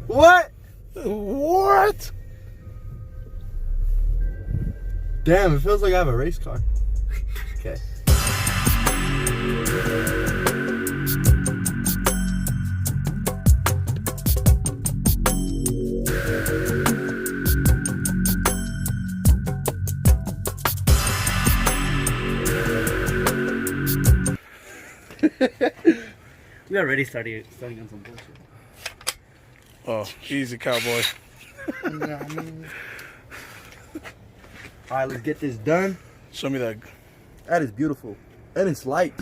What? What? Damn, it feels like I have a race car. Okay. We already starting on some bullshit. Oh, easy, cowboy. Alright, let's get this done. Show me that. That is beautiful. And it's light.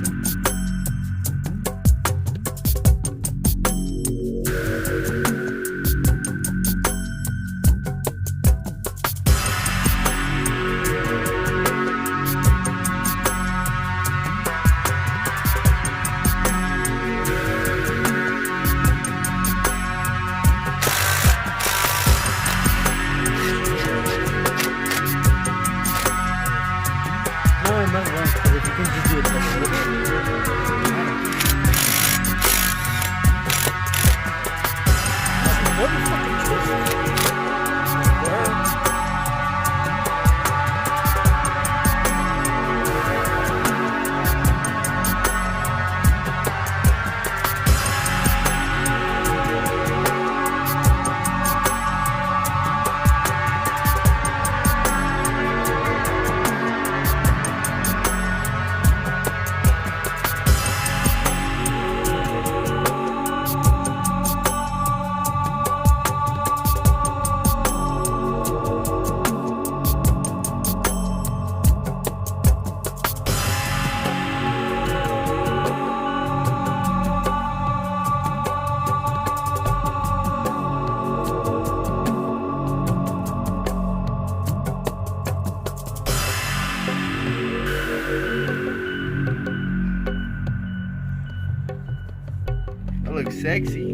That looks sexy.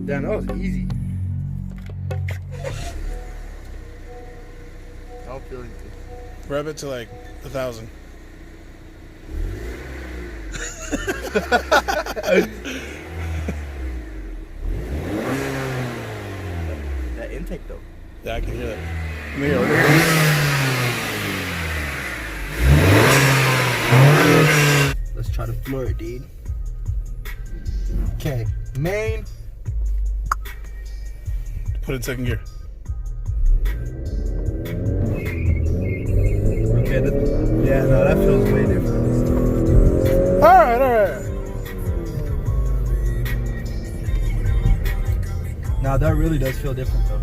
Damn, that was easy. I don't feel anything. Rev it to like 1,000. That intake though. Yeah, I can hear that. Let me hear it. Let's try to floor it, dude. Okay, main. Put it in second gear. Okay, yeah, no, that feels way different. Alright, alright. Now that really does feel different though.